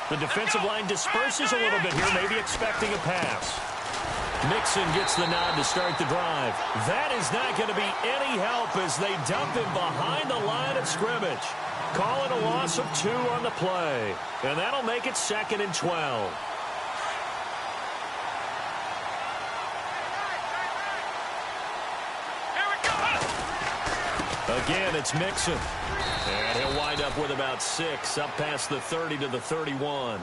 The defensive line disperses a little bit here, maybe expecting a pass. Mixon gets the nod to start the drive. That is not going to be any help as they dump him behind the line of scrimmage. Calling a loss of 2 on the play. And that'll make it 2nd and 12. Again, it's Mixon. And he'll wind up with about 6, up past the 30 to the 31.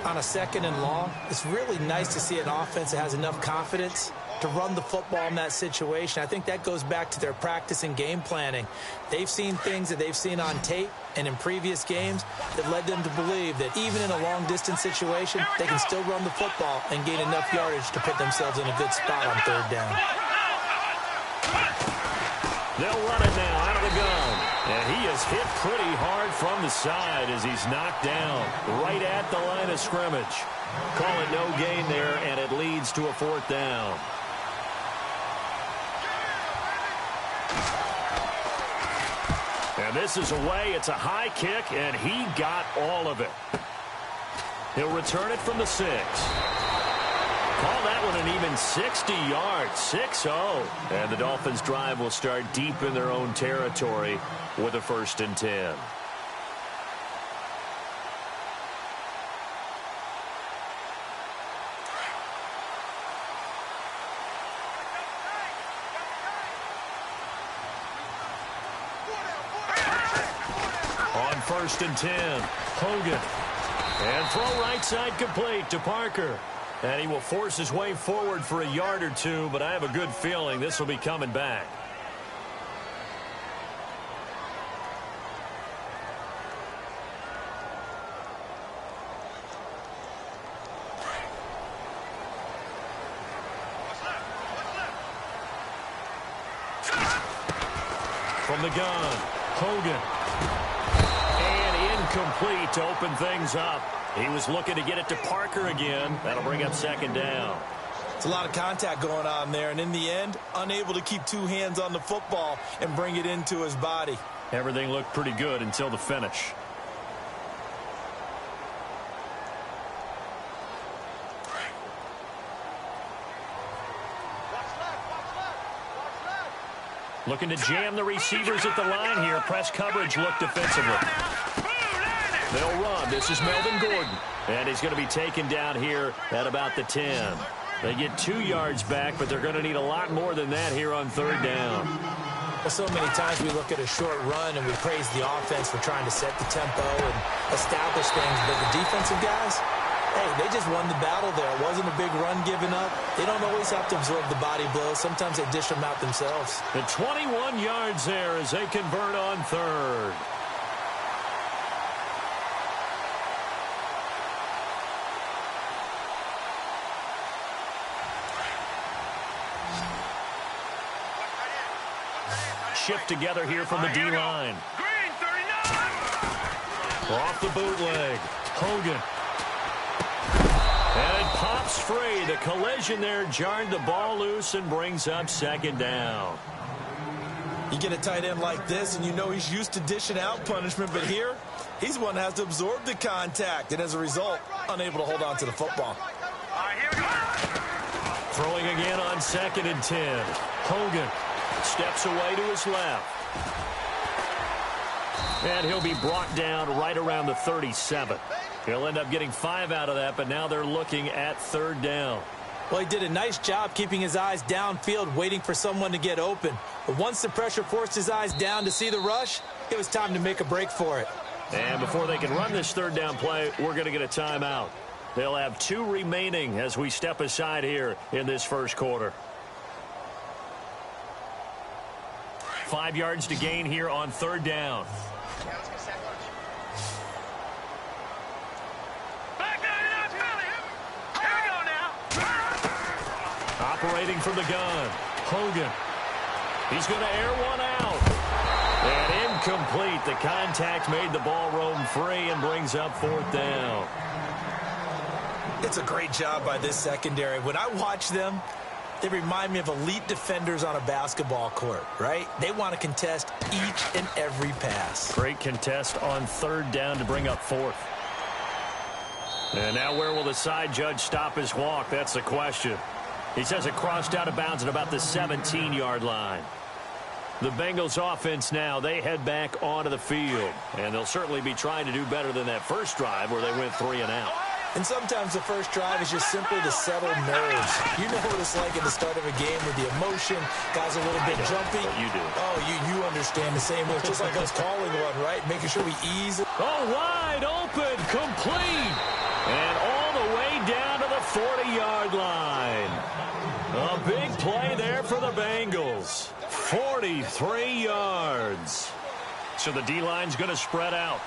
On a 2nd and long, it's really nice to see an offense that has enough confidence to run the football in that situation. I think that goes back to their practice and game planning. They've seen things that they've seen on tape and in previous games that led them to believe that even in a long-distance situation, they can still run the football and gain enough yardage to put themselves in a good spot on 3rd down. They'll run it now out of the gun. And he is hit pretty hard from the side as he's knocked down right at the line of scrimmage. Call it no gain there, and it leads to a 4th down. And this is away. It's a high kick, and he got all of it. He'll return it from the 6. Call that one an even 60 yards, 6-0. And the Dolphins' drive will start deep in their own territory with a 1st and 10. On 1st and 10, Hogan. And throw right side complete to Parker. And he will force his way forward for a yard or 2, but I have a good feeling this will be coming back. From the gun, Hogan. And incomplete to open things up. He was looking to get it to Parker again. That'll bring up 2nd down. It's a lot of contact going on there, and in the end, unable to keep 2 hands on the football and bring it into his body. Everything looked pretty good until the finish. Looking to jam the receivers at the line here. Press coverage look defensively. They'll run. This is Melvin Gordon. And he's going to be taken down here at about the 10. They get 2 yards back, but they're going to need a lot more than that here on 3rd down. Well, so many times we look at a short run and we praise the offense for trying to set the tempo and establish things. But the defensive guys, hey, they just won the battle there. It wasn't a big run given up. They don't always have to absorb the body blows. Sometimes they dish them out themselves. The 21 yards there as they convert on 3rd. Shift together here from the D-line. Off the bootleg. Hogan. And it pops free. The collision there jarred the ball loose and brings up 2nd down. You get a tight end like this, and you know he's used to dishing out punishment, but here, he's one that has to absorb the contact, and as a result, unable to hold on to the football. Throwing again on 2nd and 10. Hogan steps away to his left. And he'll be brought down right around the 37. He'll end up getting 5 out of that, but now they're looking at 3rd down. Well, he did a nice job keeping his eyes downfield, waiting for someone to get open. But once the pressure forced his eyes down to see the rush, it was time to make a break for it. And before they can run this 3rd down play, we're going to get a timeout. They'll have 2 remaining as we step aside here in this 1st quarter. 5 yards to gain here on 3rd down. Operating from the gun, Hogan. He's going to air one out. And incomplete. The contact made the ball roam free and brings up 4th down. It's a great job by this secondary. When I watch them, they remind me of elite defenders on a basketball court, right? They want to contest each and every pass. Great contest on 3rd down to bring up 4th. And now where will the side judge stop his walk? That's the question. He says it crossed out of bounds at about the 17-yard line. The Bengals offense now, they head back onto the field. And they'll certainly be trying to do better than that first drive where they went 3 and out. And sometimes the first drive is just simply to settle nerves. You know what it's like at the start of a game with the emotion. Guys are a little bit jumpy. You do. Oh, you understand the same way. It's just like us calling one, right? Making sure we ease it. Oh, wide open, complete. And all the way down to the 40-yard line. A big play there for the Bengals. 43 yards. So the D-line's going to spread out.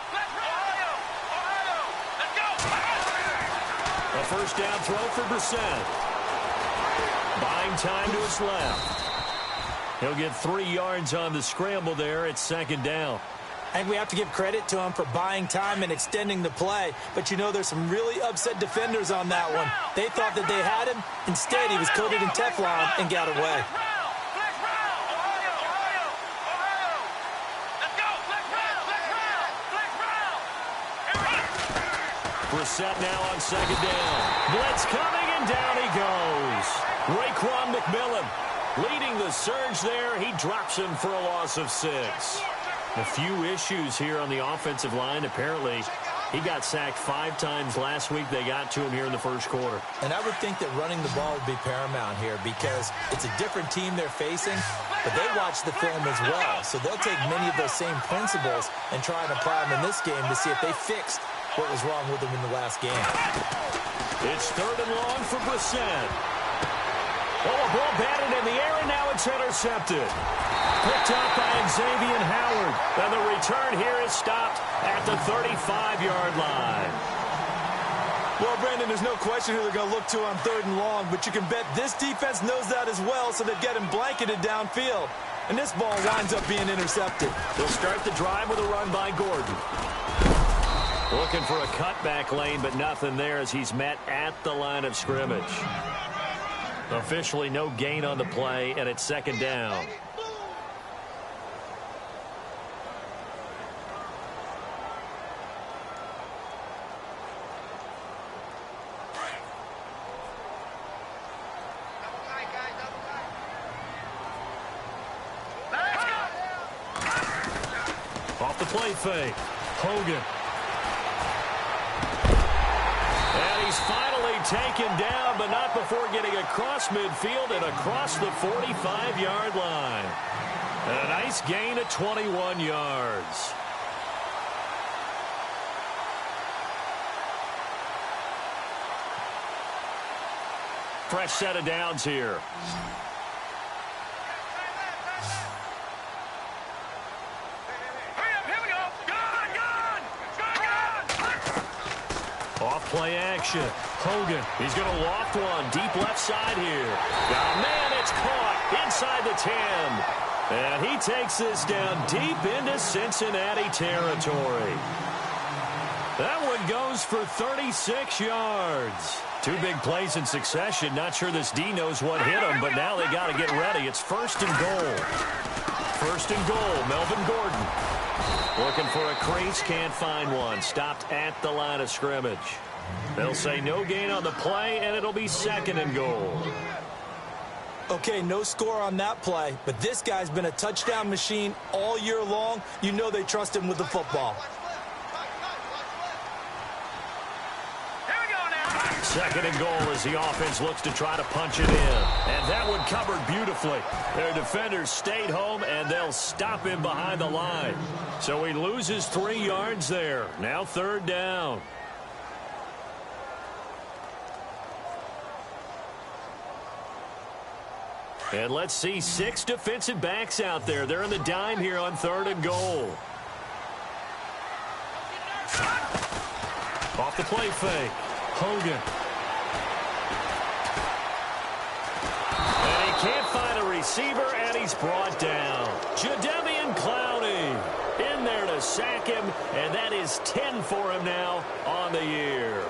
A first down throw for Brissett. Buying time to his left. He'll get 3 yards on the scramble there at second down. I think we have to give credit to him for buying time and extending the play. But, you know, there's some really upset defenders on that one. They thought that they had him. Instead, he was coated in Teflon and got away. Brissett now on second down. Blitz coming, and down he goes. Raekwon McMillan leading the surge there. He drops him for a loss of 6. A few issues here on the offensive line. Apparently, he got sacked 5 times last week. They got to him here in the first quarter. And I would think that running the ball would be paramount here because it's a different team they're facing, but they watch the film as well. So they'll take many of those same principles and try and apply them in this game to see if they fixed what was wrong with them in the last game. It's 3rd and long for Brissett. Oh, a ball batted in the air, and now it's intercepted. Picked up by Xavier Howard. And the return here is stopped at the 35-yard line. Well, Brandon, there's no question who they're going to look to on 3rd and long, but you can bet this defense knows that as well, so they've got him blanketed downfield. And this ball winds up being intercepted. They'll start the drive with a run by Gordon. Looking for a cutback lane, but nothing there as he's met at the line of scrimmage. Officially no gain on the play, and it's second down. Off the play fake. Hogan. And he's finally taken down, but not before getting across midfield and across the 45-yard line. And a nice gain of 21 yards. Fresh set of downs here. Off-play action. Hogan, he's going to loft one deep left side here. Oh, man, it's caught inside the 10. And he takes this down deep into Cincinnati territory. That one goes for 36 yards. 2 big plays in succession. Not sure this D knows what hit him, but now they got to get ready. It's 1st and goal. 1st and goal, Melvin Gordon. Looking for a crease, can't find one. Stopped at the line of scrimmage. They'll say no gain on the play, and it'll be 2nd and goal. Okay, no score on that play, but this guy's been a touchdown machine all year long. You know they trust him with the football. 2nd and goal as the offense looks to try to punch it in. And that one covered beautifully. Their defenders stayed home, and they'll stop him behind the line. So he loses 3 yards there. Now 3rd down. And let's see 6 defensive backs out there. They're in the dime here on 3rd and goal. Off the play fake. Hogan. And he can't find a receiver, and he's brought down. Jadeveon Clowney in there to sack him, and that is 10 for him now on the year.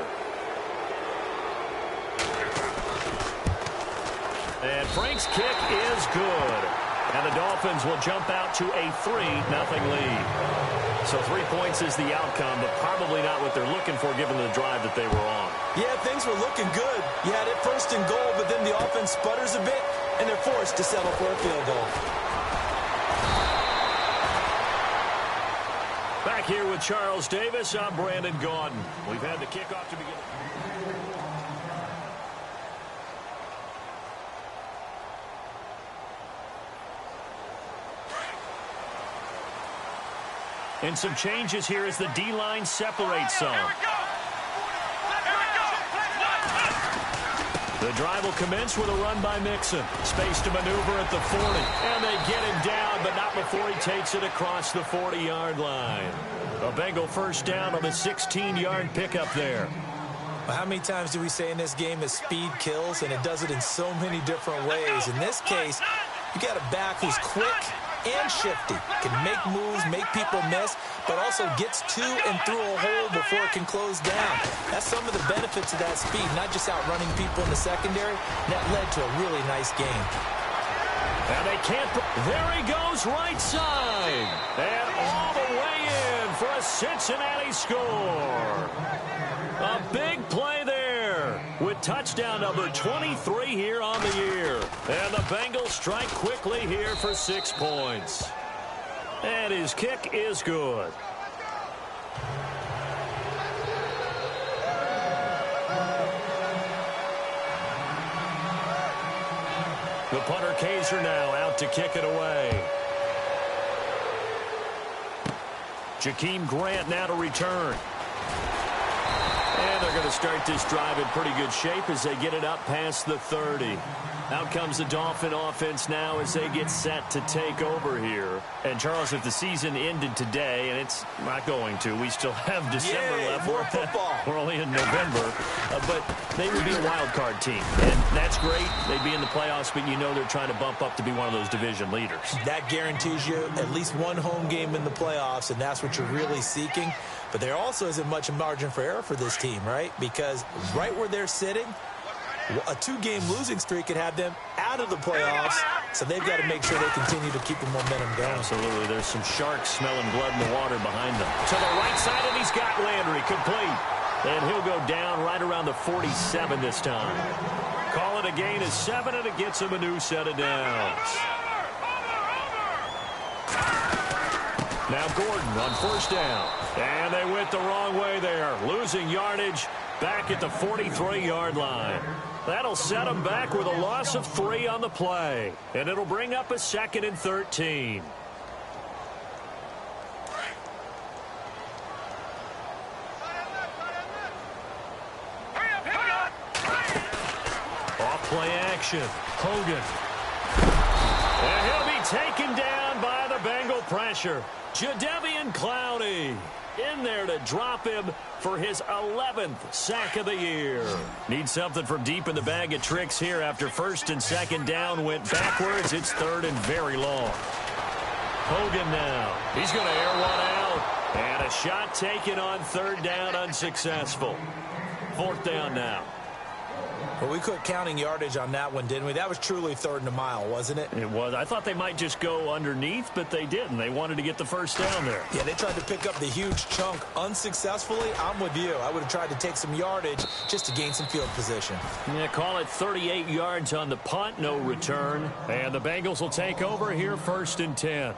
And Frank's kick is good. And the Dolphins will jump out to a 3-0 lead. So 3 points is the outcome, but probably not what they're looking for given the drive that they were on. Yeah, things were looking good. You had it first and goal, but then the offense sputters a bit, and they're forced to settle for a field goal. Back here with Charles Davis, I'm Brandon Gaudin. We've had the kickoff to begin. And some changes here as the D-line separates some. The drive will commence with a run by Mixon. Space to maneuver at the 40. And they get him down, but not before he takes it across the 40-yard line. A Bengal first down on the 16-yard pickup there. Well, how many times do we say in this game that speed kills, and it does it in so many different ways? In this case, you got a back who's quick and shifty, can make moves, make people miss, but also gets to and through a hole before it can close down. That's some of the benefits of that speed, not just outrunning people in the secondary. That led to a really nice game. And they can't. There he goes, right side. And all the way in for a Cincinnati score. A big play there with touchdown number 23 here on the year. And the Bengals strike quickly here for 6 points. And his kick is good. The punter Kaiser now out to kick it away. Jakeem Grant now to return. And they're going to start this drive in pretty good shape as they get it up past the 30. Out comes the Dolphin offense now as they get set to take over here. And, Charles, if the season ended today, and it's not going to, we still have December left. More football. We're only in November. But they would be a wild card team. And that's great. They'd be in the playoffs, but you know they're trying to bump up to be one of those division leaders. That guarantees you at least one home game in the playoffs, and that's what you're really seeking. But there also isn't much margin for error for this team, right? Because right where they're sitting, a 2-game losing streak could have them out of the playoffs, so they've got to make sure they continue to keep the momentum going. Absolutely. There's some sharks smelling blood in the water behind them. To the right side, and he's got Landry complete. And he'll go down right around the 47 this time. Call it a gain of 7, and it gets him a new set of downs. Now Gordon on first down. And they went the wrong way there. Losing yardage back at the 43-yard line. That'll set them back with a loss of 3 on the play. And it'll bring up a 2nd and 13. Off play action. Hogan. And he'll be taken down by the Bengal pressure. Jadeveon Clowney in there to drop him for his 11th sack of the year. Need something from deep in the bag of tricks here after 1st and 2nd down went backwards. It's 3rd and very long. Hogan now. He's going to air one out. And a shot taken on 3rd down, unsuccessful. 4th down now. Well, we quit counting yardage on that one, didn't we? That was truly 3rd and a mile, wasn't it? It was. I thought they might just go underneath, but they didn't. They wanted to get the 1st down there. Yeah, they tried to pick up the huge chunk unsuccessfully. I'm with you. I would have tried to take some yardage just to gain some field position. Yeah, call it 38 yards on the punt, no return. And the Bengals will take over here 1st and 10.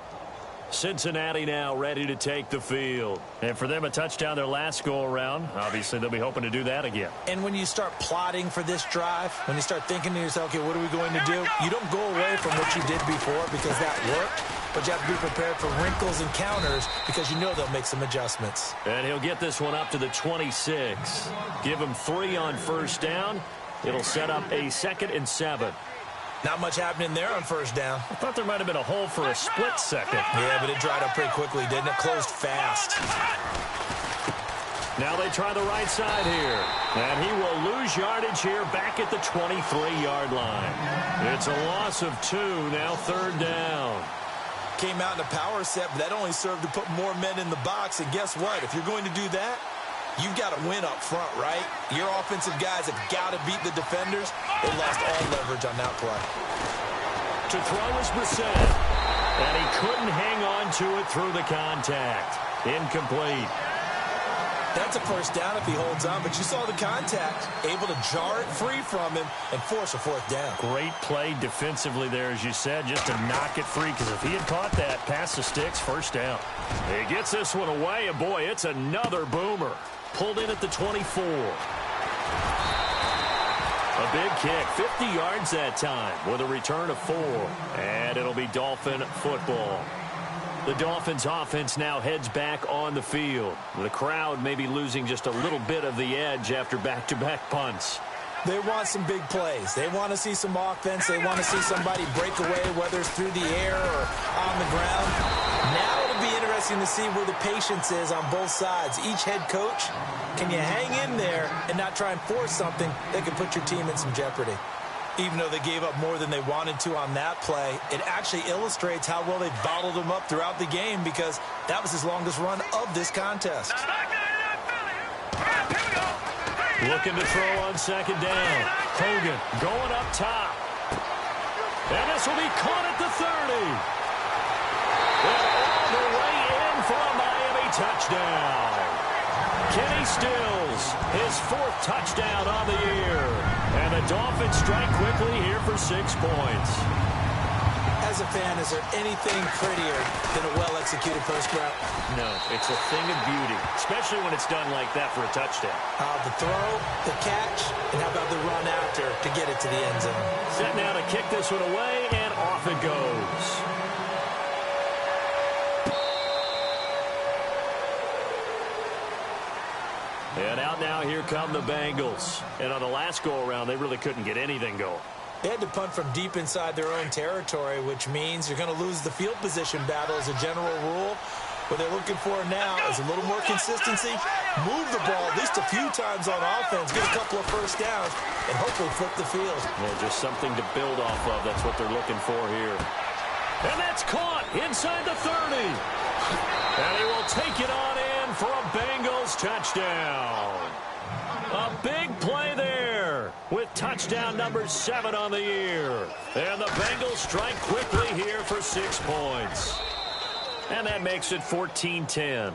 Cincinnati now ready to take the field. And for them, a touchdown their last go-around. Obviously, they'll be hoping to do that again. And when you start plotting for this drive, when you start thinking to yourself, okay, what are we going to do? You don't go away from what you did before because that worked. But you have to be prepared for wrinkles and counters because you know they'll make some adjustments. And he'll get this one up to the 26. Give him 3 on 1st down. It'll set up a 2nd and 7. Not much happening there on 1st down. I thought there might have been a hole for a split second. Yeah, but it dried up pretty quickly, didn't it? Closed fast. Now they try the right side here. And he will lose yardage here back at the 23-yard line. It's a loss of 2, now 3rd down. Came out in a power set, but that only served to put more men in the box. And guess what? If you're going to do that, you've got to win up front, right? Your offensive guys have got to beat the defenders. They lost all leverage on that play. To throw is Brissett. And he couldn't hang on to it through the contact. Incomplete. That's a first down if he holds on, but you saw the contact. Able to jar it free from him and force a fourth down. Great play defensively there, as you said, just to knock it free, because if he had caught that, past the sticks, first down. He gets this one away, and boy, it's another boomer. Pulled in at the 24. A big kick, 50 yards that time, with a return of 4. And it'll be Dolphin football. The Dolphins offense now heads back on the field. The crowd may be losing just a little bit of the edge after back-to-back punts. They want some big plays. They want to see some offense. They want to see somebody break away, whether it's through the air or on the ground. Now it'll be interesting to see where the patience is on both sides. Each head coach, can you hang in there and not try and force something that could put your team in some jeopardy? Even though they gave up more than they wanted to on that play, it actually illustrates how well they bottled them up throughout the game, because that was his longest run of this contest. Looking to throw on second down. Hogan going up top. And this will be caught at the 30. And all the way in for a Miami touchdown. Kenny Stills, his 4th touchdown on the year. And the Dolphins strike quickly here for 6 points. As a fan, is there anything prettier than a well-executed post route? No, it's a thing of beauty, especially when it's done like that for a touchdown. The throw, the catch, and how about the run after to get it to the end zone? Set now to kick this one away, and off it goes. And out now, here come the Bengals. And on the last go-around, they really couldn't get anything going. They had to punt from deep inside their own territory, which means you're going to lose the field position battle as a general rule. What they're looking for now is a little more consistency, move the ball at least a few times on offense, get a couple of first downs, and hopefully flip the field. Yeah, just something to build off of. That's what they're looking for here. And that's caught inside the 30. And he will take it on in for a Bengals touchdown. A big play there with touchdown number 7 on the year. And the Bengals strike quickly here for 6 points. And that makes it 14-10.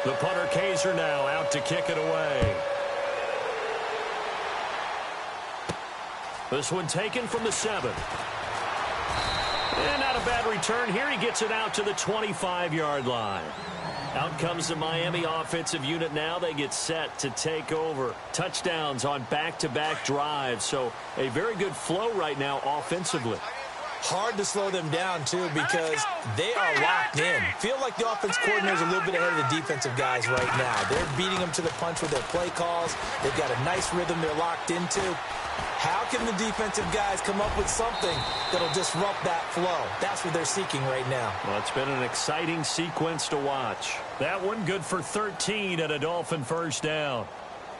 The punter Kaiser now out to kick it away. This one taken from the 7. And not a bad return here. He gets it out to the 25-yard line. Out comes the Miami offensive unit now. They get set to take over. Touchdowns on back-to-back drives. So a very good flow right now offensively. Hard to slow them down, too, because they are locked in. Feel like the offense coordinator is a little bit ahead of the defensive guys right now. They're beating them to the punch with their play calls. They've got a nice rhythm they're locked into. How can the defensive guys come up with something that'll disrupt that flow? That's what they're seeking right now. Well, it's been an exciting sequence to watch. That one good for 13 and a Dolphin first down.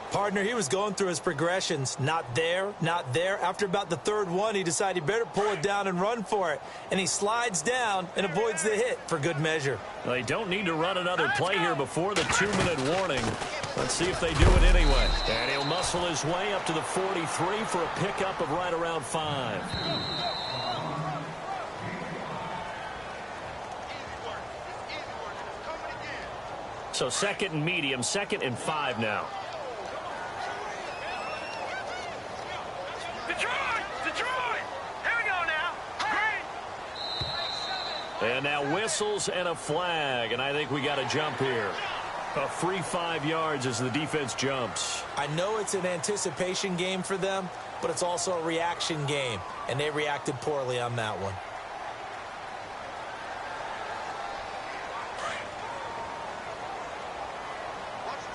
Partner, he was going through his progressions. Not there, not there. After about the 3rd one, he decided he better pull it down and run for it. And he slides down and avoids the hit for good measure. They don't need to run another play here before the 2-minute warning. Let's see if they do it anyway. And he'll muscle his way up to the 43 for a pickup of right around 5. So 2nd and medium, 2nd and 5 now. And now whistles and a flag, and I think we got a jump here. A free 5 yards as the defense jumps. I know it's an anticipation game for them, but it's also a reaction game, and they reacted poorly on that one.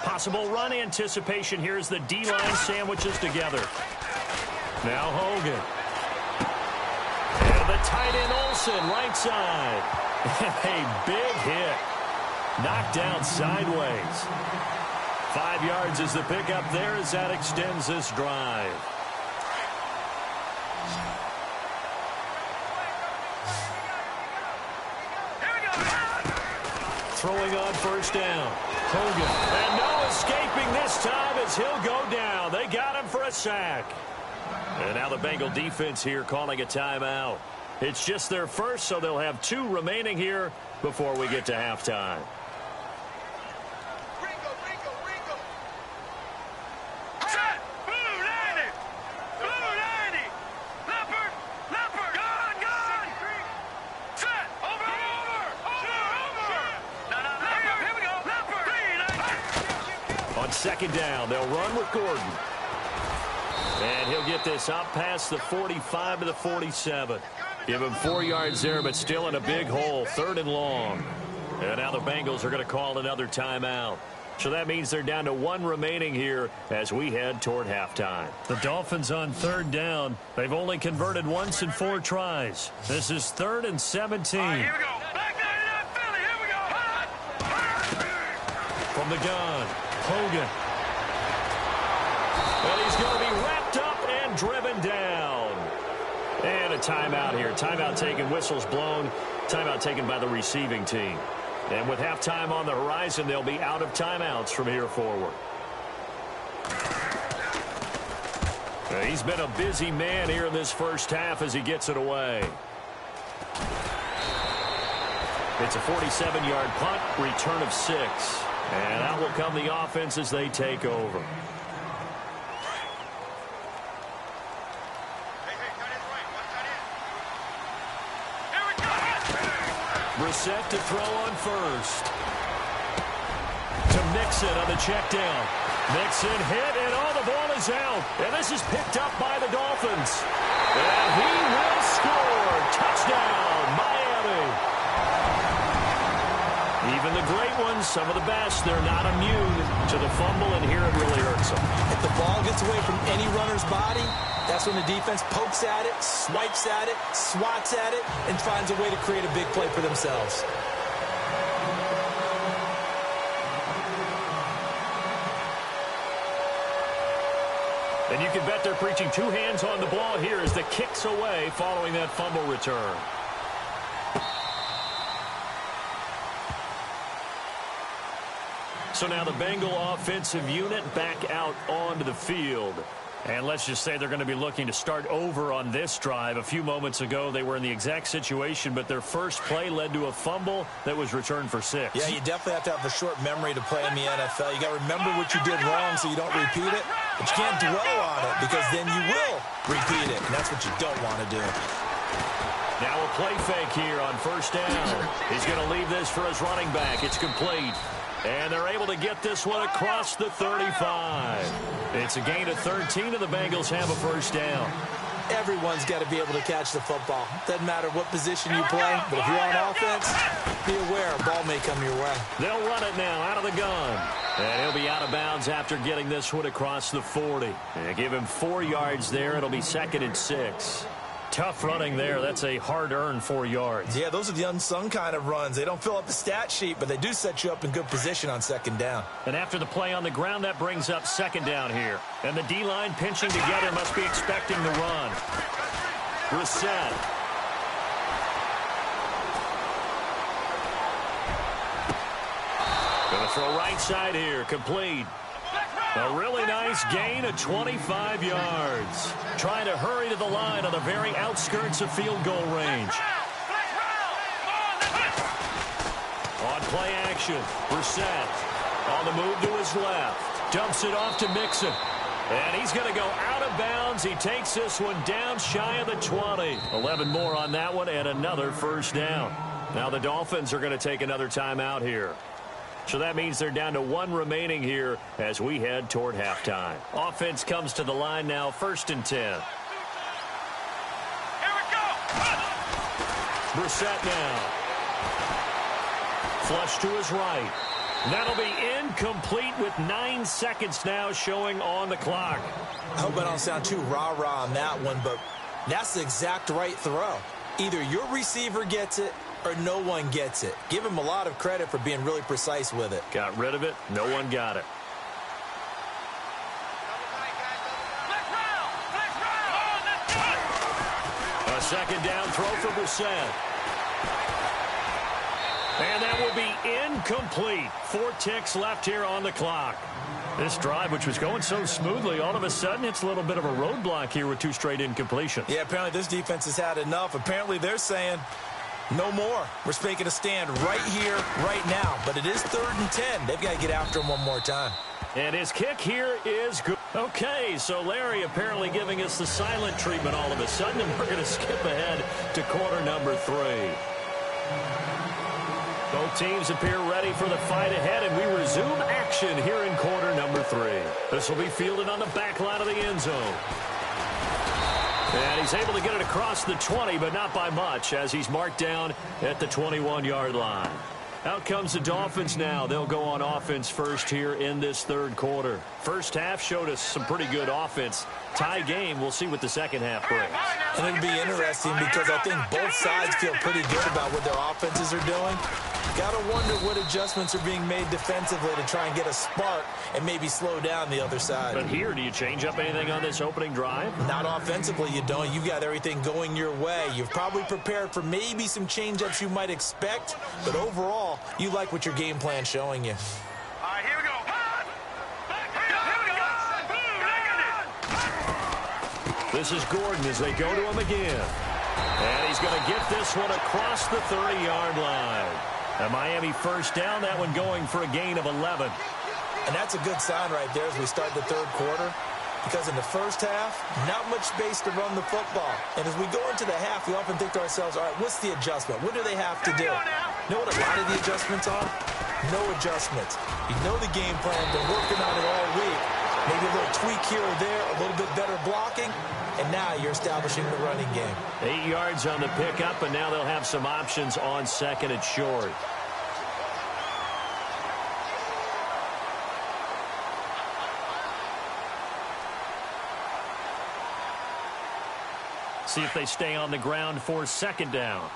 Possible run anticipation here as the D-line sandwiches together. Now Hogan. And the tight end Olsen, right side. And a big hit. Knocked down sideways. 5 yards is the pickup there as that extends this drive. throwing on first down. Hogan. And no escaping this time as he'll go down. They got him for a sack. And now the Bengal defense here calling a timeout. It's just their first, so they'll have 2 remaining here before we get to halftime. On second down, they'll run with Gordon. And he'll get this up past the 45 to the 47. Give him 4 yards there, but still in a big hole. 3rd and long. And now the Bengals are going to call another timeout. So that means they're down to 1 remaining here as we head toward halftime. The Dolphins on 3rd down. They've only converted once in 4 tries. This is 3rd and 17. All right, here we go. Back 99 Philly. Here we go. From the gun, Hogan. And he's going to be wrapped up and driven down. And a timeout here. Timeout taken, whistles blown. Timeout taken by the receiving team. And with halftime on the horizon, they'll be out of timeouts from here forward. He's been a busy man here in this first half as he gets it away. It's a 47-yard punt, return of 6. And out will come the offense as they take over. Brissett to throw on first. To Mixon on the check down. Mixon hit, and the ball is out. And this is picked up by the Dolphins. And he will score. Touchdown, Miami. Even the great ones, some of the best, they're not immune to the fumble, and here it really hurts them. If the ball gets away from any runner's body, that's when the defense pokes at it, swipes at it, swats at it, and finds a way to create a big play for themselves. And you can bet they're preaching 2 hands on the ball here as the kick's away following that fumble return. So now the Bengal offensive unit back out onto the field. And let's just say they're going to be looking to start over on this drive. A few moments ago, they were in the exact situation, but their first play led to a fumble that was returned for 6. Yeah, you definitely have to have a short memory to play in the NFL. You got to remember what you did wrong so you don't repeat it, but you can't dwell on it because then you will repeat it, and that's what you don't want to do. Now a play fake here on first down. He's going to leave this for his running back. It's complete. And they're able to get this one across the 35. It's a gain of 13, and the Bengals have a first down. Everyone's got to be able to catch the football. Doesn't matter what position you play, but if you're on offense, be aware a ball may come your way. They'll run it now out of the gun. And he'll be out of bounds after getting this one across the 40. And give him 4 yards there. It'll be 2nd and 6. Tough running there. That's a hard-earned 4 yards. Yeah, those are the unsung kind of runs. They don't fill up the stat sheet, but they do set you up in good position on 2nd down. And after the play on the ground, that brings up 2nd down here. And the D-line pinching together must be expecting the run. Brissett. Going to throw right side here. Complete. A really nice gain of 25 yards. Trying to hurry to the line on the very outskirts of field goal range. On play action, Brissett on the move to his left. Dumps it off to Mixon. And he's going to go out of bounds. He takes this one down shy of the 20. 11 more on that one and another first down. Now the Dolphins are going to take another timeout here. So that means they're down to 1 remaining here as we head toward halftime. Offense comes to the line now, 1st and 10. Here we go. Brissett now. Flush to his right. That'll be incomplete with 9 seconds now showing on the clock. I hope I don't sound too rah-rah on that one, but that's the exact right throw. Either your receiver gets it or no one gets it. Give him a lot of credit for being really precise with it. Got rid of it. No one got it. A 2nd down throw for Brissett. And that will be incomplete. 4 ticks left here on the clock. This drive, which was going so smoothly, all of a sudden it's a little bit of a roadblock here with 2 straight incompletions. Yeah, apparently this defense has had enough. Apparently they're saying no more. We're making a stand right here, right now. But it is 3rd and 10. They've got to get after him one more time. And his kick here is good. Okay, so Larry apparently giving us the silent treatment all of a sudden, and we're going to skip ahead to quarter number 3. Both teams appear ready for the fight ahead, and we resume action here in quarter number 3. This will be fielded on the back line of the end zone. And he's able to get it across the 20, but not by much, as he's marked down at the 21-yard line. Out comes the Dolphins now. They'll go on offense first here in this 3rd quarter. First half showed us some pretty good offense. Tie game. We'll see what the second half brings. And it'll be interesting because I think both sides feel pretty good about what their offenses are doing. Got to wonder what adjustments are being made defensively to try and get a spark and maybe slow down the other side. But here, do you change up anything on this opening drive? Not offensively, you don't. You've got everything going your way. You've probably prepared for maybe some change-ups you might expect, but overall, you like what your game plan's showing you. All right, here we go. This is Gordon as they go to him again. And he's going to get this one across the 30-yard line. A Miami first down, that one going for a gain of 11. And that's a good sign right there as we start the 3rd quarter, because in the first half, not much space to run the football. And as we go into the half, we often think to ourselves, all right, what's the adjustment? What do they have to do? You know what a lot of the adjustments are? No adjustments. You know the game plan. Been working on it all week. Maybe a little tweak here or there, a little bit better blocking, and now you're establishing the running game. 8 yards on the pickup, and now they'll have some options on 2nd and short. See if they stay on the ground for 2nd down.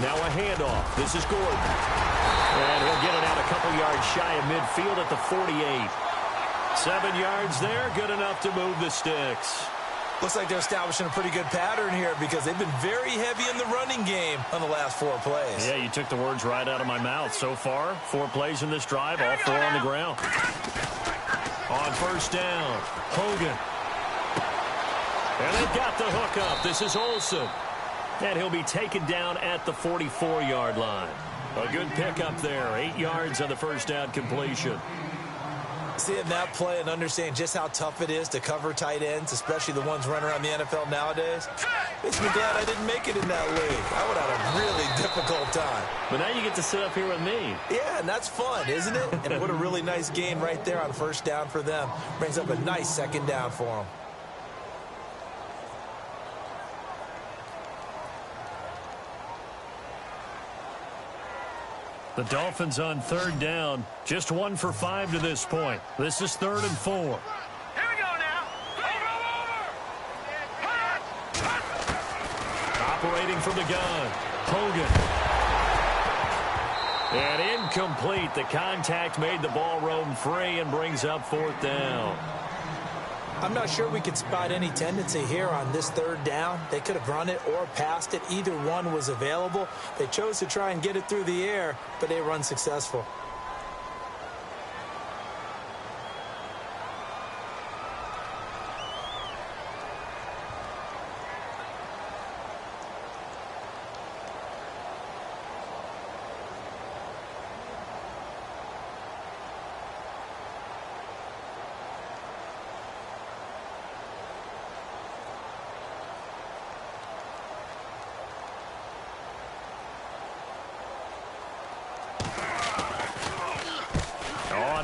Now a handoff. This is Gordon. And he'll get it out a couple yards shy of midfield at the 48. 7 yards there, good enough to move the sticks. Looks like they're establishing a pretty good pattern here because they've been very heavy in the running game on the last 4 plays. Yeah, you took the words right out of my mouth. So far, 4 plays in this drive, all 4 on the ground. On first down, Hogan. And they've got the hook up. This is Olsen. And he'll be taken down at the 44-yard line. A good pickup there. 8 yards on the first down completion. Seeing that play and understanding just how tough it is to cover tight ends, especially the ones running around the NFL nowadays, makes me glad I didn't make it in that league. I would have had a really difficult time. But now you get to sit up here with me. Yeah, and that's fun, isn't it? And what a really nice gain right there on first down for them. Brings up a nice 2nd down for them. The Dolphins on 3rd down. Just 1 for 5 to this point. This is 3rd and 4. Here we go now. Operating from the gun. Hogan. And incomplete. The contact made the ball roam free and brings up 4th down. I'm not sure we could spot any tendency here on this 3rd down. They could have run it or passed it. Either one was available. They chose to try and get it through the air, but they were unsuccessful.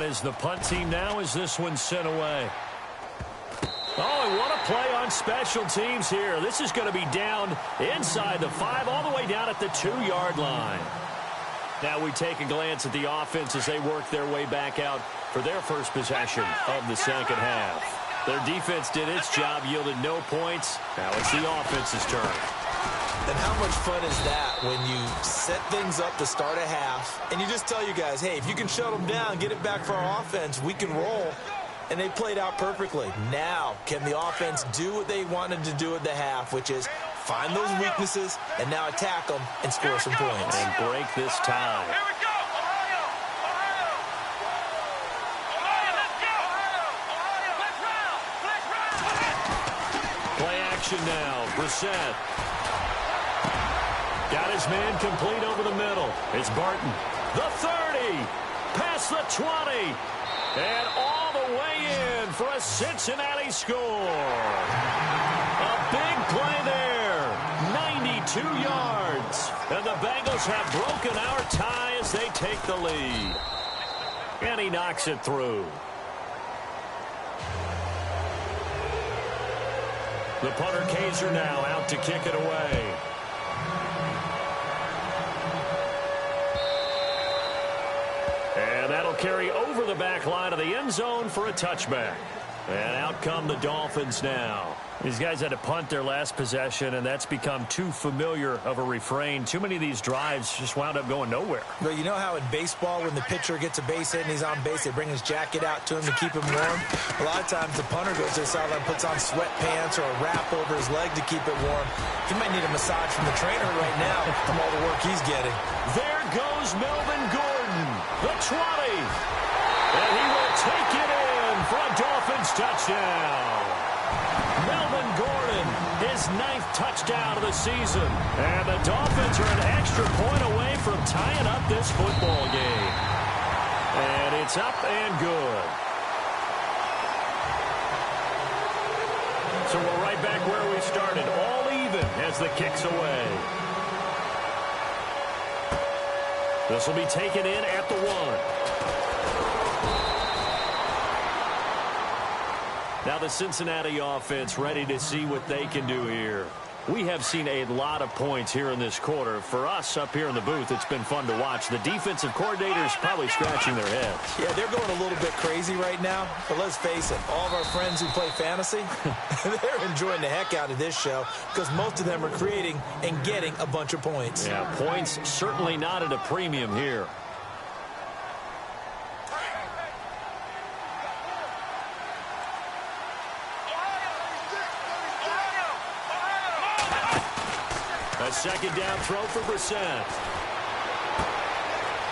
Is the punt team now as this one's sent away. Oh, and what a play on special teams here. This is going to be down inside the 5, all the way down at the 2-yard line. Now we take a glance at the offense as they work their way back out for their first possession of the second half. Their defense did its job, yielded no points. Now it's the offense's turn. And how much fun is that when you set things up to start a half and you just tell you guys, hey, if you can shut them down, get it back for our offense, we can roll. and they played out perfectly. Now, can the offense do what they wanted to do at the half, which is find those weaknesses and now attack them and score some points. And break this tie. Here we go. Ohio. Ohio. Ohio, let's go. Ohio. Let's round. Let's round. Play action now. Brissett. Got his man complete over the middle. It's Barton. The 30. Past the 20. And all the way in for a Cincinnati score. A big play there. 92 yards. And the Bengals have broken our tie as they take the lead. And he knocks it through. The punter Kaiser now out to kick it away. And that'll carry over the back line of the end zone for a touchback. And out come the Dolphins now. These guys had to punt their last possession, and that's become too familiar of a refrain. Too many of these drives just wound up going nowhere. Well, you know how in baseball, when the pitcher gets a base hit and he's on base, they bring his jacket out to him to keep him warm? A lot of times the punter goes to the sideline, puts on sweatpants or a wrap over his leg to keep it warm. He might need a massage from the trainer right now from all the work he's getting. There goes Melvin Gordon, the 20. And he will take it in for a Dolphins touchdown. Melvin Gordon, his 9th touchdown of the season. And the Dolphins are an extra point away from tying up this football game. And it's up and good. So we're right back where we started, all even as the kick's away. This will be taken in at the 1. Now the Cincinnati offense ready to see what they can do here. We have seen a lot of points here in this quarter. For us up here in the booth, it's been fun to watch. The defensive coordinators probably scratching their heads. Yeah, they're going a little bit crazy right now. But let's face it, all of our friends who play fantasy, they're enjoying the heck out of this show because most of them are creating and getting a bunch of points. Yeah, points certainly not at a premium here. A second down throw for Brissett.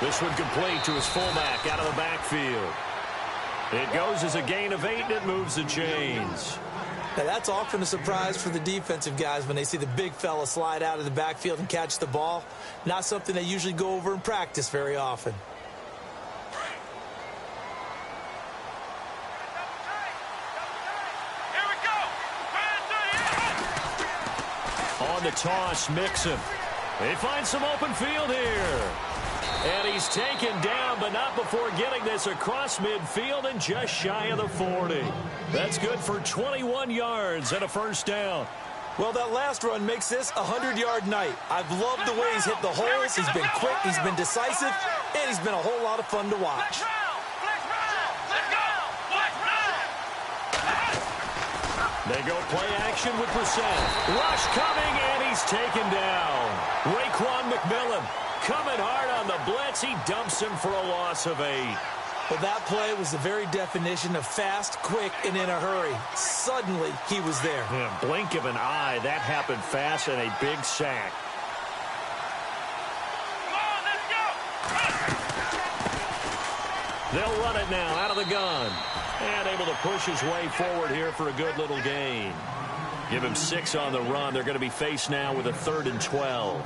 This one complete to his fullback out of the backfield. It goes as a gain of 8, and it moves the chains. Now, that's often a surprise for the defensive guys when they see the big fella slide out of the backfield and catch the ball. Not something they usually go over in practice very often. On the toss, Mixon. They find some open field here. And he's taken down, but not before getting this across midfield and just shy of the 40. That's good for 21 yards and a first down. Well, that last run makes this a 100-yard night. I've loved the way he's hit the holes. He's been quick, he's been decisive, and he's been a whole lot of fun to watch. They go play action with Brissett. Rush coming, and he's taken down. Raekwon McMillan coming hard on the blitz. He dumps him for a loss of 8. Well, that play was the very definition of fast, quick, and in a hurry. Suddenly, he was there. Yeah, blink of an eye. That happened fast and a big sack. They'll run it now out of the gun. And able to push his way forward here for a good little gain. Give him 6 on the run. They're going to be faced now with a 3rd and 12.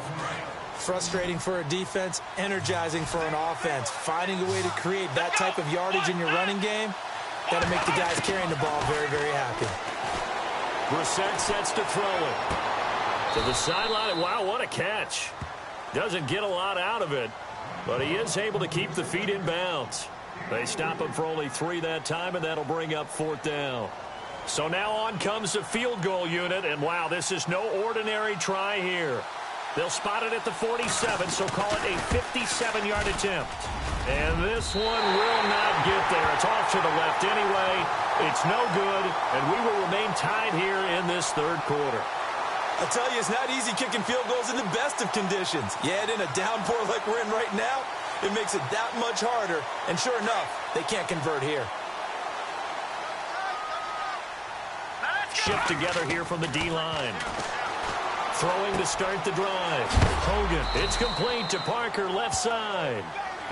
Frustrating for a defense, energizing for an offense. Finding a way to create that type of yardage in your running game, got to make the guys carrying the ball very, very happy. Brissett sets to throw it. To the sideline. Wow, what a catch. Doesn't get a lot out of it, but he is able to keep the feet in bounds. They stop him for only 3 that time, and that'll bring up 4th down. So now on comes the field goal unit, and wow, this is no ordinary try here. They'll spot it at the 47, so call it a 57-yard attempt. And this one will not get there. It's off to the left anyway. It's no good, and we will remain tied here in this 3rd quarter. I tell you, it's not easy kicking field goals in the best of conditions. Yet in a downpour like we're in right now, it makes it that much harder. And sure enough, they can't convert here. shift together here from the D-line. Throwing to start the drive. Hogan, it's complete to Parker, left side.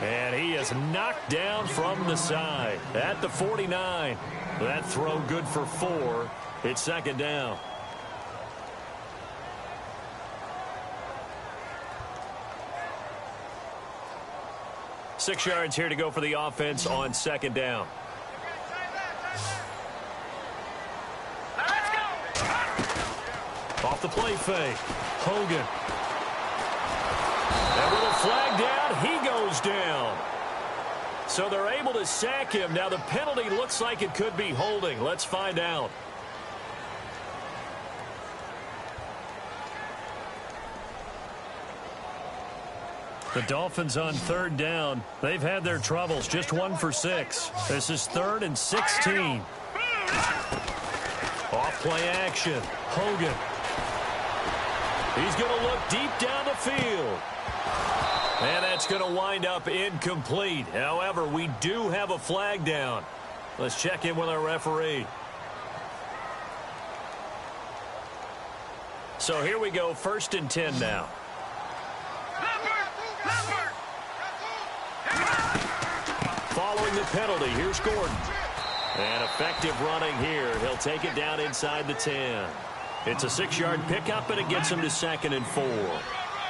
And he is knocked down from the side at the 49. That throw good for 4. It's second down. Six yards here to go for the offense on second down. Off the play fake. Hogan. And with a flag down, he goes down. So they're able to sack him. Now the penalty looks like it could be holding. Let's find out. The Dolphins on third down. They've had their troubles. Just 1 for 6. This is 3rd and 16. Off play action. Hogan. He's going to look deep down the field. And that's going to wind up incomplete. However, we do have a flag down. Let's check in with our referee. So here we go, 1st and 10 now. Following the penalty, here's Gordon. And effective running here. He'll take it down inside the 10. It's a 6-yard pickup, and it gets him to 2nd and 4.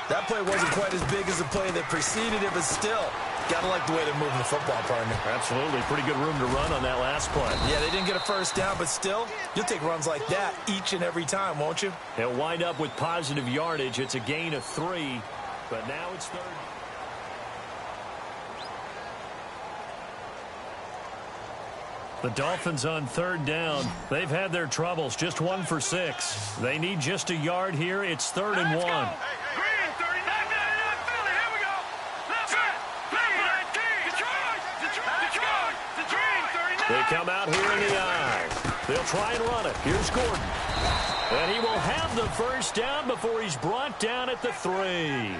That play wasn't quite as big as the play that preceded it, but still, gotta like the way they're moving the football, partner. Absolutely. Pretty good room to run on that last play. Yeah, they didn't get a first down, but still, you'll take runs like that each and every time, won't you? He'll wind up with positive yardage. It's a gain of 3, but now it's 3rd. The Dolphins on third down. They've had their troubles. Just 1 for 6. They need just a yard here. It's 3rd and 1. They come out here in the eye. They'll try and run it. Here's Gordon. And he will have the first down before he's brought down at the 3.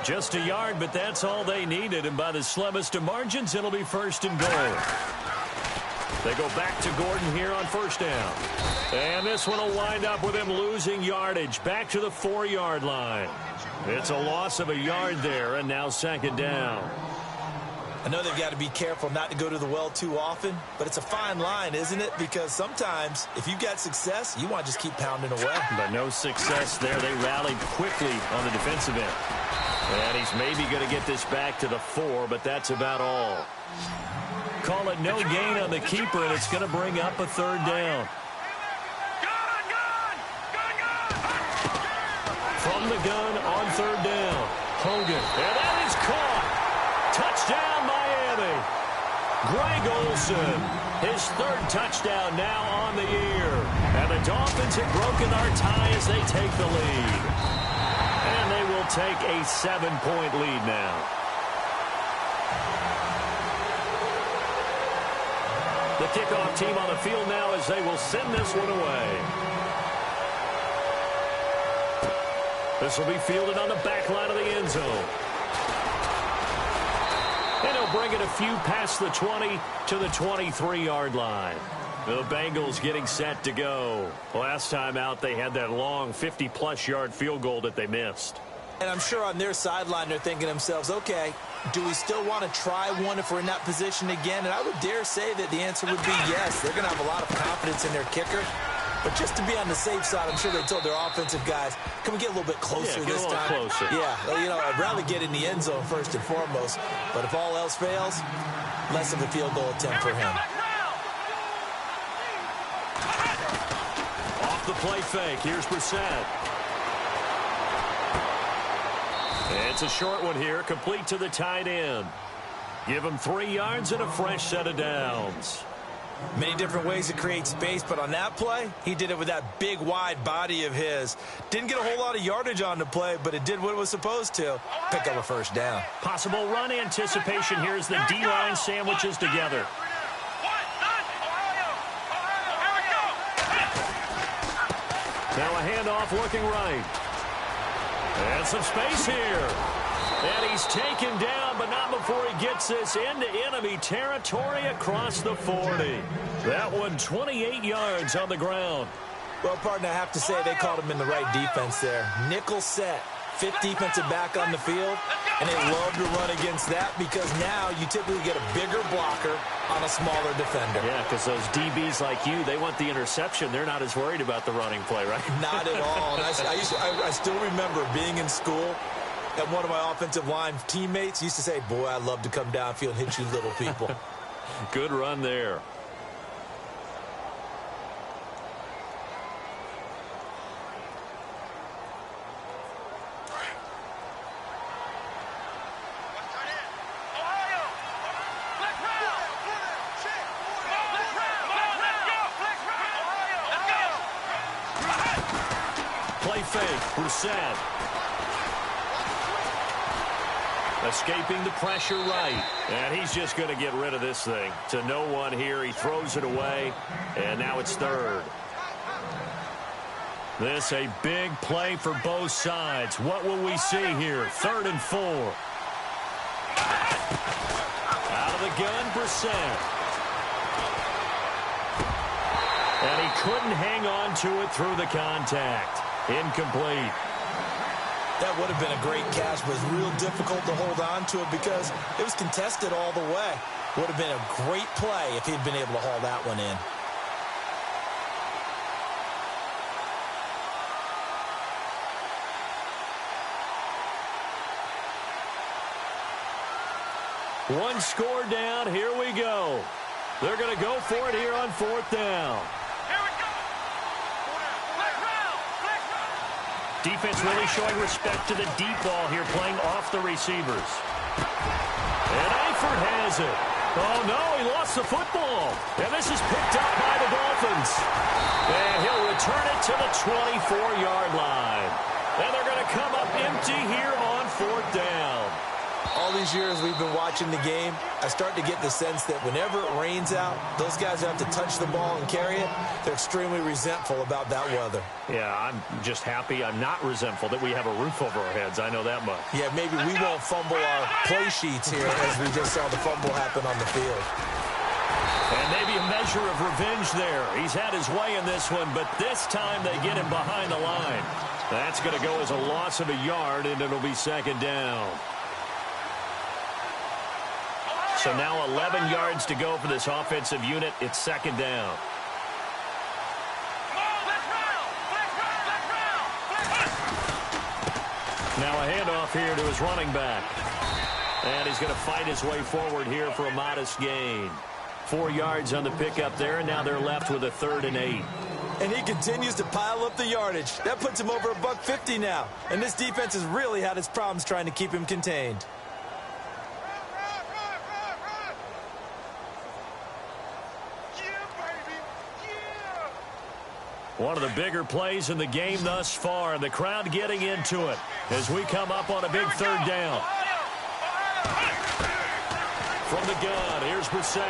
Just a yard, but that's all they needed. And by the slimmest of margins, it'll be 1st and goal. They go back to Gordon here on 1st down. And this one will wind up with him losing yardage. Back to the 4-yard line. It's a loss of a yard there, and now 2nd down. I know they've got to be careful not to go to the well too often, but it's a fine line, isn't it? Because sometimes, if you've got success, you want to just keep pounding away. But no success there. They rallied quickly on the defensive end. And he's maybe going to get this back to the 4, but that's about all. Call it no gain on the keeper, and it's going to bring up a 3rd down. From the gun on 3rd down. Hogan. And that is caught. Touchdown, Miami. Greg Olsen, his 3rd touchdown now on the year. And the Dolphins have broken our tie as they take the lead. And they will take a 7-point lead now. The kickoff team on the field now as they will send this one away. This will be fielded on the back line of the end zone. And he'll bring it a few past the 20 to the 23-yard line. The Bengals getting set to go. Last time out, they had that long 50-plus yard field goal that they missed. And I'm sure on their sideline they're thinking to themselves, okay, do we still want to try one if we're in that position again? And I would dare say that the answer would be yes. They're going to have a lot of confidence in their kicker. But just to be on the safe side, I'm sure they told their offensive guys, can we get a little bit closer this time? Closer. Yeah, well, you know, I'd rather get in the end zone first and foremost. But if all else fails, less of a field goal attempt for him. Off the play fake. Here's Brissett. It's a short one here, complete to the tight end. Give him 3 yards and a fresh set of downs. Many different ways to create space, but on that play, he did it with that big, wide body of his. Didn't get a whole lot of yardage on the play, but it did what it was supposed to. Pick up a 1st down. Possible run anticipation here as the D-line sandwiches together. Now a handoff looking right. And some space here. And he's taken down, but not before he gets this into enemy territory across the 40. That one 28 yards on the ground. Well, partner, I have to say they called him in the right defense there. Nickel set, fifth defensive back on the field, and they love to run against that because now you typically get a bigger blocker on a smaller defender. Yeah, because those DBs like you, they want the interception. They're not as worried about the running play, right? Not at all. And I still remember being in school, and one of my offensive line teammates used to say, boy, I'd love to come downfield and hit you little people. Good run there. Play fake, Brissett. Escaping the pressure right. And he's just going to get rid of this thing. To no one here. He throws it away. And now it's third. This a big play for both sides. What will we see here? 3rd and 4. Out of the gun, Brissett. And he couldn't hang on to it through the contact. Incomplete. That would have been a great catch, but it was real difficult to hold on to it because it was contested all the way. Would have been a great play if he'd been able to haul that one in. One score down. Here we go. They're going to go for it here on 4th down. Defense really showing respect to the deep ball here, playing off the receivers. And Eifert has it. Oh, no, he lost the football. And this is picked up by the Dolphins. And he'll return it to the 24-yard line. And they're going to come up empty here on 4th down. All these years we've been watching the game, I start to get the sense that whenever it rains out, those guys who have to touch the ball and carry it, they're extremely resentful about that weather. Yeah, I'm just happy I'm not resentful that we have a roof over our heads. I know that much. Yeah, maybe we won't fumble our play sheets here as we just saw the fumble happen on the field. And maybe a measure of revenge there. He's had his way in this one, but this time they get him behind the line. That's going to go as a loss of a yard, and it'll be 2nd down. So now 11 yards to go for this offensive unit. It's 2nd down. Now a handoff here to his running back. And he's going to fight his way forward here for a modest gain. 4 yards on the pickup there, and now they're left with a 3rd and 8. And he continues to pile up the yardage. That puts him over $150 now. And this defense has really had its problems trying to keep him contained. One of the bigger plays in the game thus far. The crowd getting into it as we come up on a big 3rd down. From the gun, here's Brissett.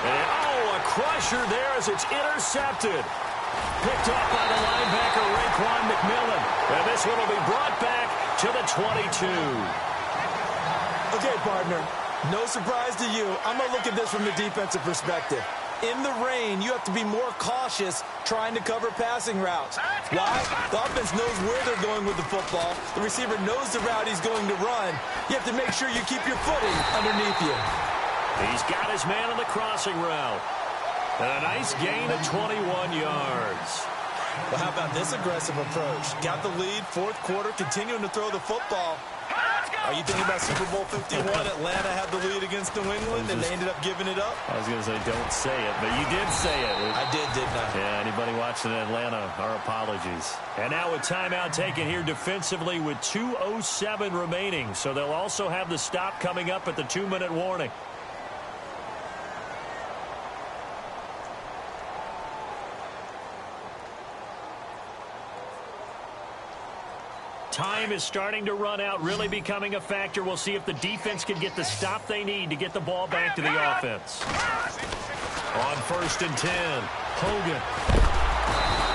And, a crusher there as it's intercepted. Picked off by the linebacker, Raekwon McMillan. And this one will be brought back to the 22. Okay, partner, no surprise to you. I'm going to look at this from the defensive perspective. In the rain, you have to be more cautious trying to cover passing routes. Why? The offense knows where they're going with the football. The receiver knows the route he's going to run. You have to make sure you keep your footing underneath you. He's got his man on the crossing route. And a nice gain of 21 yards. Well, how about this aggressive approach? Got the lead, 4th quarter, continuing to throw the football. Are you thinking about Super Bowl 51? Atlanta had the lead against New England, and they ended up giving it up? I was going to say, don't say it, but you did say it. I did, didn't I? Yeah, anybody watching in Atlanta, our apologies. And now a timeout taken here defensively with 2:07 remaining. So they'll also have the stop coming up at the 2-minute warning. Time is starting to run out, really becoming a factor. We'll see if the defense can get the stop they need to get the ball back to the offense. On 1st and 10, Hogan.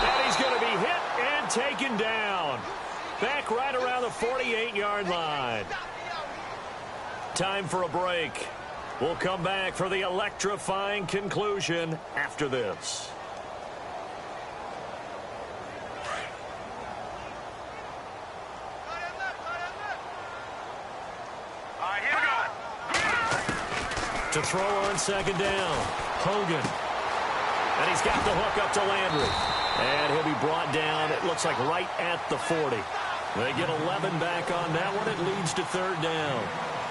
And he's going to be hit and taken down. Back right around the 48-yard line. Time for a break. We'll come back for the electrifying conclusion after this. To throw on second down, Hogan. And he's got the hook up to Landry. And he'll be brought down, it looks like right at the 40. They get 11 back on that one. It leads to third down.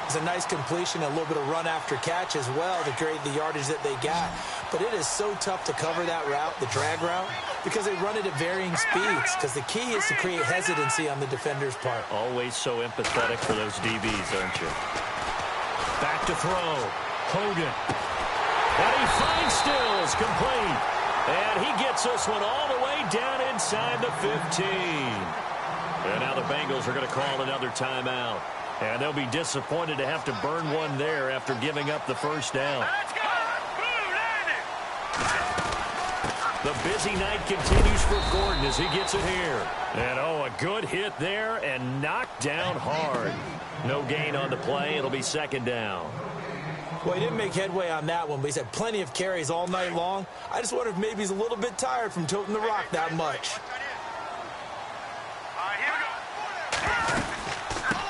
It's a nice completion, a little bit of run after catch as well to create the yardage that they got. But it is so tough to cover that route, the drag route, because they run it at varying speeds. Because the key is to create hesitancy on the defender's part. Always so empathetic for those DBs, aren't you? Back to throw. Hogan. And he finds Stills, complete. And he gets this one all the way down inside the 15. And now the Bengals are going to call another timeout. And they'll be disappointed to have to burn one there after giving up the first down. Let's go! The busy night continues for Gordon as he gets it here. And, oh, a good hit there and knocked down hard. No gain on the play. It'll be second down. Well, he didn't make headway on that one, but he's had plenty of carries all night long. I just wonder if maybe he's a little bit tired from toting the rock that much.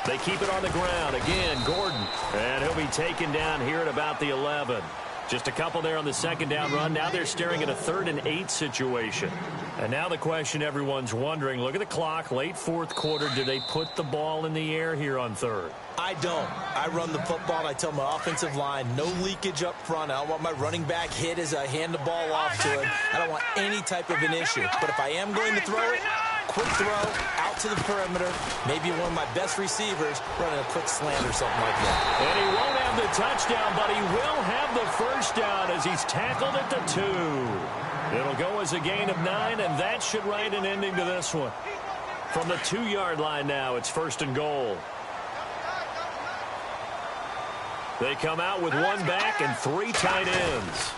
They keep it on the ground. Again, Gordon. And he'll be taken down here at about the 11. Just a couple there on the second down run. Now they're staring at a 3rd and 8 situation. And now the question everyone's wondering, look at the clock, late fourth quarter. Do they put the ball in the air here on 3rd? I don't. I run the football, and I tell my offensive line, no leakage up front. I don't want my running back hit as I hand the ball off to him. I don't want any type of an issue. But if I am going to throw it, quick throw, out to the perimeter, maybe one of my best receivers running a quick slant or something like that. And he won't have the touchdown, but he will have the first down as he's tackled at the 2. It'll go as a gain of 9, and that should write an ending to this one. From the 2-yard line now, it's 1st and goal. They come out with 1 back and 3 tight ends.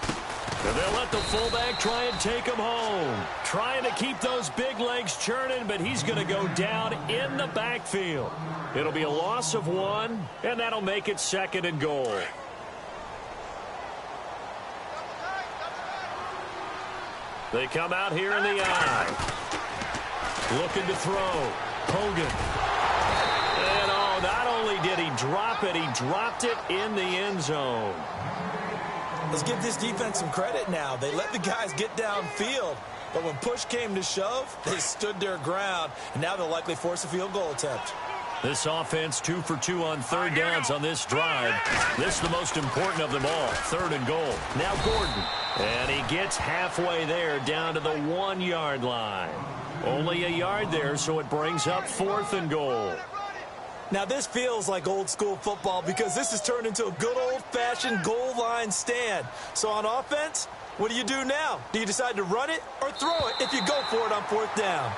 And they'll let the fullback try and take him home. Trying to keep those big legs churning, but he's going to go down in the backfield. It'll be a loss of 1, and that'll make it 2nd and goal. They come out here in the eye. Looking to throw. Hogan. And oh, not only did he drop it, he dropped it in the end zone. Let's give this defense some credit now. They let the guys get downfield, but when push came to shove, they stood their ground, and now they'll likely force a field goal attempt. This offense 2 for 2 on 3rd downs on this drive. This is the most important of them all, 3rd and goal. Now Gordon, and he gets halfway there down to the 1-yard line. Only a yard there, so it brings up 4th and goal. Now this feels like old school football because this has turned into a good old-fashioned goal line stand. So on offense, what do you do now? Do you decide to run it or throw it if you go for it on 4th down?